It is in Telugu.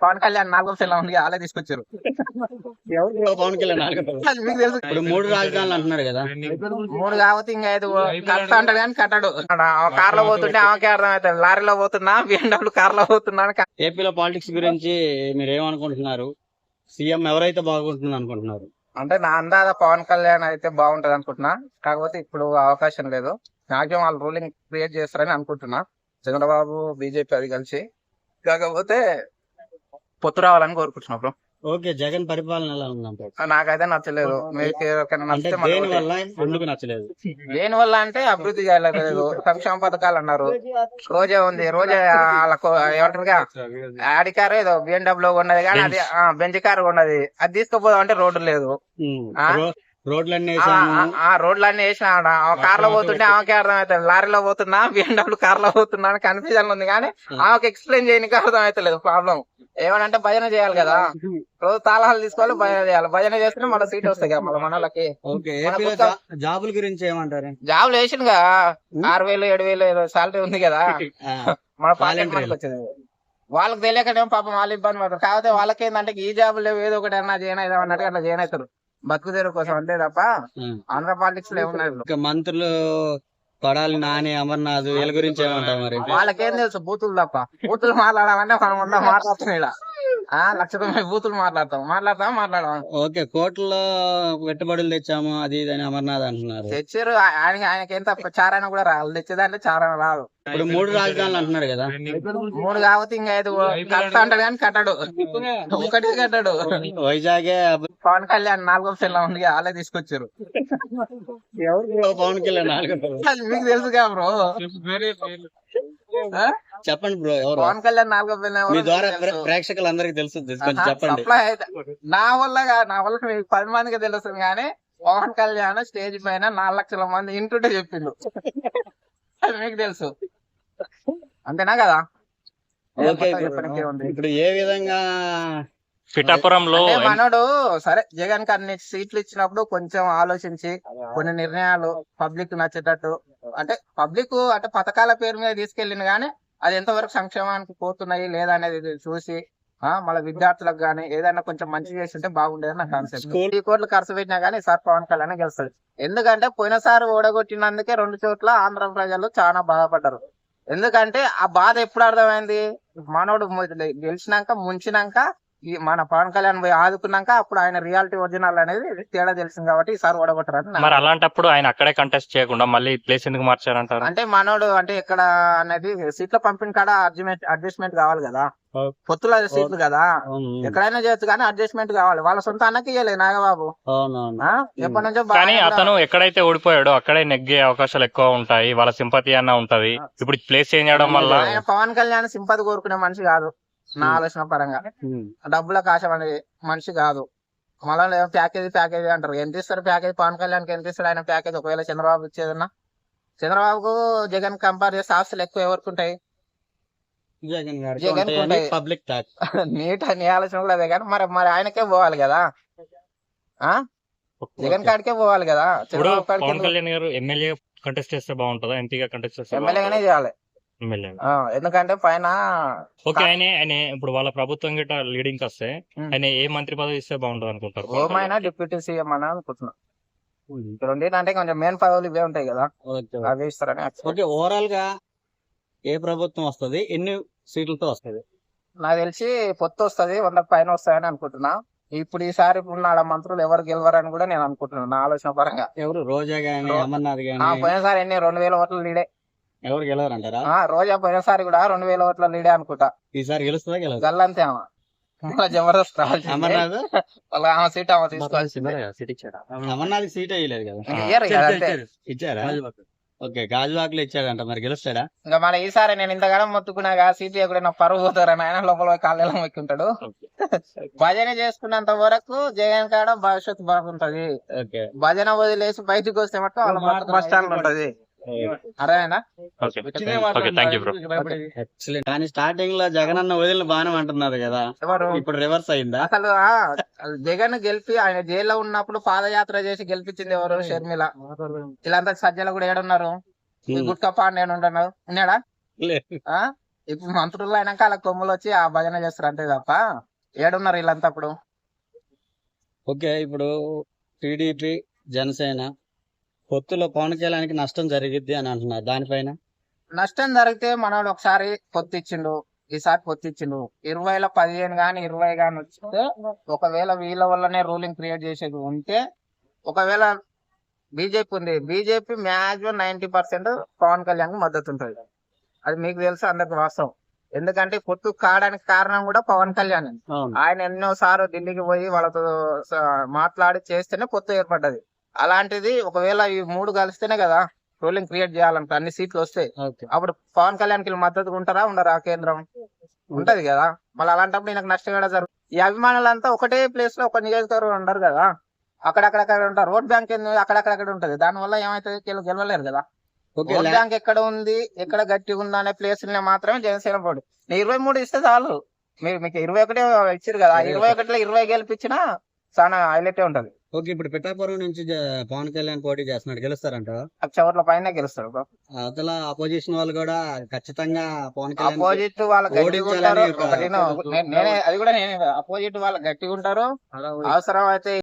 పవన్ కళ్యాణ్ 4వ సెల్ ఉంది వాళ్ళే తీసుకొచ్చారు. పవన్ కళ్యాణ్ అది మీకు తెలుసు. ఇప్పుడు 3 రాజధానులు అంటున్నారు కదా. 3 కాకపోతే ఇంకా 5 కడతా అంటాడు కానీ కట్టాడు. కార్ లో పోతుంటే ఆమెకే అర్థమవుతుంది, లారీలో పోతున్నా BMW కార్ లో పోతున్నా అని. ఏపీలో పాలిటిక్స్ గురించి మీరు ఏమనుకుంటున్నారు? సీఎం ఎవరైతే బాగుంటుంది అనుకుంటున్నారు? అంటే నా అందాజ పవన్ కళ్యాణ్ అయితే బాగుంటది అనుకుంటున్నా. కాకపోతే ఇప్పుడు అవకాశం లేదు. మాక్సిమం వాళ్ళు రూలింగ్ క్రియేట్ చేస్తారని అనుకుంటున్నా, చంద్రబాబు బీజేపీ అది కలిసి. కాకపోతే పొత్తు రావాలని కోరుకుంటున్నా బ్రో. ఓకే, జగన్ పరిపాలన ఎలా ఉందంటే? నాకైతే నచ్చలేదు. మీకు ఎవరికైనా అంటే నచ్చితే దేని వల్ల ఎందుకు నచ్చలేదు? దేని వల్ల అంటే అభివృద్ధి చేయలేదు. సంక్షేమ పథకాలు అన్నారు, రోజా ఉంది, రోజా వాళ్ళకు ఏమంటారుగా ఆడి కారు ఏదో BMW ఉన్నది కానీ అది బెంచ్ కారు ఉన్నది, అది తీసుకుపోదాం అంటే రోడ్డు లేదు. రోడ్లన్నీ రోడ్లన్నీ వేసిన కార్ లో పోతుంటే ఆమెకే అర్థమవుతుంది, లారీలో పోతున్నా BMW కార్ లో పోతున్నా అని కన్ఫ్యూజన్ ఉంది కానీ ఆమెకు ఎక్స్ప్లెయిన్ చేయడానికి అర్థమవుతలేదు. ప్రాబ్లం ఏమనంటే భజన చేయాలి కదా, రోజు తాళాలు తీసుకోవాలి, భజన చేయాలి. భజన చేస్తే మళ్ళీ సీట్ వస్తాయి కదా మళ్ళీ మనోళ్ళకి. జాబుల గురించి ఏమంటారు? జాబులు వేసిందిగా 6,000 7,000 సాలరీ ఉంది కదా మన పాలెంట్కి వచ్చేది. వాళ్ళకి తెలియకనేమో పాపం వాళ్ళు ఇబ్బంది పడతారు. కాకపోతే వాళ్ళకి ఏంటంటే ఈ జాబులు లేవు, ఏదో ఒకటి అన్నా చేయన్ అవుదాం అన్నట్టు అట్లా చేయన్ అవుతారు, బతుకు తెరువు కోసం అంతే తప్ప ఆంధ్ర పాలిటిక్స్ లో ఏమున్నారు. మంత్రులు కొడాలి నాని, అమర్నాథ్ వీళ్ళ గురించి ఏమంటారు మరి? వాళ్ళకేం తెలుసు బూతులు తప్ప. బూతులు మాట్లాడాలంటే మనం ఉందా మాట్లాడుతున్నాం ఇక్కడ. 1,00,000 బూతులు మాట్లాడదాం. ఓకే, కోట్లలో పెట్టుబడులు తెచ్చాము అది ఇది అని అమర్నాథ్ అంటున్నారు. తెచ్చారు, ఆయనకి ఎంత చారాయన కూడా రాదు, తెచ్చేదంటే చారాయన రాదు. ఇప్పుడు 3 రాజధానులు అంటున్నారు కదా. 3 కాకపోతే ఇంకా 5 కడతా అంటాడు కానీ కట్టాడు, ఒకటి కట్టాడు. వైజాగే పవన్ కళ్యాణ్ 4వ సెల్ ఉంది వాళ్ళే తీసుకొచ్చారు. పవన్ కళ్యాణ్ 4వ. అది మీకు తెలుసుగా బ్రో. చెప్పండి బ్రో, ఎవరు పవన్ కళ్యాణ్ 4వ సెల్? మీ ద్వారా ప్రేక్షకులందరికీ తెలుసు, చెప్పండి. నా వల్ల మీకు 10 మందికి తెలుస్తుంది కానీ పవన్ కళ్యాణ్ స్టేజ్ పైన 4,00,000 మంది ఇంటుంటే చెప్పిండు, అది మీకు తెలుసు అంతేనా కదా. ఇప్పుడు ఏ విధంగా పిఠాపురంలో మనోడు సరే జగన్ కి అన్ని సీట్లు ఇచ్చినప్పుడు కొంచెం ఆలోచించి కొన్ని నిర్ణయాలు పబ్లిక్ నచ్చేటట్టు, అంటే పబ్లిక్ అంటే పథకాల పేరు మీద తీసుకెళ్ళింది కానీ అది ఎంతవరకు సంక్షేమానికి పోతున్నాయి లేదా అనేది చూసి మళ్ళీ విద్యార్థులకు గానీ ఏదైనా కొంచెం మంచి చేస్తుంటే బాగుండేది నా కాన్సెప్ట్. 2 కోట్లు ఖర్చు పెట్టినా గానీ ఈసారి పవన్ కళ్యాణ్ గెలుస్తాడు. ఎందుకంటే పోయినసారి ఓడగొట్టినందుకే 2 చోట్ల ఆంధ్ర ప్రజలు చాలా బాధపడ్డారు. ఎందుకంటే ఆ బాధ ఎప్పుడు అర్థమైంది, మనోడు గెలిచినాక ముంచినాక మన పవన్ కళ్యాణ్ పోయి ఆదుకున్నాక అప్పుడు ఆయన రియాలిటీ ఒరిజినల్ అనేది తేడా తెలిసింది కాబట్టి ఈసారి ఓడగొట్టారు. మరి అలాంటప్పుడు ఆయన అక్కడే కంటెస్ట్ చేయకుండా మళ్ళీ ప్లేస్ ఎందుకు మార్చారంటారు? అంటే మనోడు అంటే ఇక్కడ అనేది సీట్ల పంపిణీ కాడ అడ్జస్ట్మెంట్ కావాలి కదా, పొత్తుల సీట్లు కదా, ఎక్కడైనా చేయొచ్చు కానీ అడ్జస్ట్మెంట్ కావాలి. వాళ్ళ సొంత అన్నకి ఇవ్వలేదు నాగబాబు ఎప్పటి నుంచో. కానీ అతను ఎక్కడైతే ఓడిపోయాడో అక్కడే నెగ్గే అవకాశాలు ఎక్కువ ఉంటాయి, వాళ్ళ సింపతి అన్న ఉంటది. ఇప్పుడు ప్లేస్ చేంజ్ చేయడం వల్ల పవన్ కళ్యాణ్ సింపతి కోరుకునే మనిషి కాదు నా ఆలోచన పరంగా, డబ్బులకు ఆశ అనేది మనిషి కాదు. మళ్ళీ ప్యాకేజీ అంటారు, ఎంత ఇస్తారు ప్యాకేజ్? పవన్ కళ్యాణ్ ఎంత ఇస్తాడు ఆయన ప్యాకేజ్? ఒకవేళ చంద్రబాబు ఇచ్చేదన్నా, చంద్రబాబుకు జగన్ కంపేర్ చేస్తే ఆస్తులు ఎక్కువ ఎవరికి ఉంటాయి? జగన్ పబ్లిక్ నీట్ నీ ఆలోచన కూడా అదే కానీ మరి ఆయనకే పోవాలి కదా, జగన్ కాడికే పోవాలి కదా. పవన్ కళ్యాణ్ గారు ఎమ్మెల్యే కంటెస్ట్ చేస్తే బాగుంటుందా, ఎంపీగా కంటెస్ట్ చేస్తే? ఎమ్మెల్యేగానే చేయాలి, ఎందుకంటే పైన ఆయన ఇప్పుడు వాళ్ళ ప్రభుత్వం గిట్ట లీడింగ్ వస్తే ఆయన ఏ మంత్రి పదవి ఇస్తే బాగుంటది అనుకుంటారు? హోమ్ అయినా డిప్యూటీ సీఎం అని అనుకుంటున్నా. రెండింటే కొంచెం మెయిన్ పదవులు ఇవే ఉంటాయి కదా, అవి ఇస్తారని. ఓవరాల్ గా ఏ ప్రభుత్వం వస్తుంది, ఎన్ని సీట్లతో వస్తుంది? నాకు తెలిసి పొత్తు వస్తుంది, 100 పైన వస్తాయని అనుకుంటున్నా. ఇప్పుడు ఈసారి ఉన్న మంత్రులు ఎవరు గెలవరని కూడా నేను అనుకుంటున్నాను నా ఆలోచన పరంగా. ఎవరు? రోజా గానీ అమర్నాథ్ గానీ. పోయినసారి 2,000 ఓట్ల లీడే. ఎవరు గెలవరంటారా? రోజా పోయినసారి కూడా 2,000 ఓట్ల లీడే అనుకుంటా. ఈసారి గెలుస్తుందా? గెలవదు, గల్లంతే. జబర్దస్త్ అమర్నాథ్ సీట్ తీసుకోవాల్సింది. అమర్నాథ్ సీట్ అయ్యలేదు కదా, ఇచ్చారా? ఓకే, గాజువాకులు ఇచ్చాడంట, మరి గెలుస్తాడా? ఇంకా మన ఈసారి నేను ఇంతగానో మొత్తుకున్నాగా సీట్ కూడా నాకు పరువు పోతారని ఆయన లోపల కాళ్ళలో మొక్కుంటాడు. భజన చేసుకున్నంత వరకు జగన్ కాడ భవిష్యత్తు బాగుంటది. భజన వదిలేసి బయటకు వస్తే మటుకు వాళ్ళ బస్ స్టాండ్ ఉంటది. అరేనా కానీ స్టార్టింగ్ లో జగన్ అన్న వదిలిన బాణం అంటున్నారు కదా, ఇప్పుడు రివర్స్ అయిందా? అసలు జగన్ గెలిపి ఆయన జైల్లో ఉన్నప్పుడు పాదయాత్ర చేసి గెలిపించింది ఎవరు? షర్మిల. వీళ్ళంతా సజ్జలు కూడా ఏడున్నారు? గుట్కా పాండే ఉన్నాడా? ఇప్పుడు మంత్రులు అయినాక అలా కొమ్ములు వచ్చి ఆ భజన చేస్తారు అంతే తప్ప ఏడున్నారు వీళ్ళంతా అప్పుడు. ఓకే, ఇప్పుడు టీడీపీ జనసేన పొత్తులో పవన్ కళ్యాణ్కి నష్టం జరిగిద్ది అని అంటున్నారు, దానిపైన నష్టం జరిగితే మనోడు ఒకసారి పొత్తు ఇచ్చిండు, ఈసారి పొత్తు ఇచ్చిండు. 20లో 15 గాని 20 గాని వస్తే ఒకవేళ వీళ్ళ వల్లనే రూలింగ్ క్రియేట్ చేసేది ఉంటే, ఒకవేళ బీజేపీ ఉంది, బీజేపీ మాక్సిమం 90% పవన్ కళ్యాణ్ కి మద్దతు ఉంటుంది. అది మీకు తెలుసు, అందరికి వాస్తవం. ఎందుకంటే పొత్తు కావడానికి కారణం కూడా పవన్ కళ్యాణ్. ఆయన ఎన్నోసార్లు ఢిల్లీకి పోయి వాళ్ళతో మాట్లాడి చేస్తేనే పొత్తు ఏర్పడ్డది. అలాంటిది ఒకవేళ ఈ 3 కలిస్తేనే కదా రూలింగ్ క్రియేట్ చేయాలంట, అన్ని సీట్లు వస్తాయి. అప్పుడు పవన్ కళ్యాణ్ కి మద్దతు ఉంటారా ఉండరా? కేంద్రం ఉంటది కదా. మళ్ళీ అలాంటప్పుడు ఈయనకు నష్టం కూడా జరుగుతుంది. ఈ అభిమానులంతా ఒకటే ప్లేస్ లో ఒక నియోజకవర్గం ఉండరు కదా, అక్కడక్కడ ఉంటారు. ఓట్ బ్యాంక్ అక్కడక్కడ ఉంటది. దాని వల్ల ఏమైతుంది, గెలవలేరు కదా. ఓట్ బ్యాంక్ ఎక్కడ ఉంది, ఎక్కడ గట్టిగా ఉందా అనే ప్లేస్ మాత్రమే జనసేన పోటీ. 23 ఇస్తే చాలు. మీకు 21 ఇచ్చారు కదా, 21లో 20 గెలిపించినా చాలా హైలైట్ ఉంటది. ఓకే, ఇప్పుడు పిఠాపురం నుంచి పవన్ కళ్యాణ్ పోటీ చేస్తున్నాడు, గెలుస్తారంట? చివర్ల పైన గెలుస్తాడు. అవతల అపోజిషన్ వాళ్ళు కూడా ఖచ్చితంగా పవన్ కళ్యాణ్ అపోజిట్ వాళ్ళ గట్టిగా ఉంటారు. అది కూడా నేనే అపోజిట్ వాళ్ళ గట్టిగా ఉంటారు. అవసరం అయితే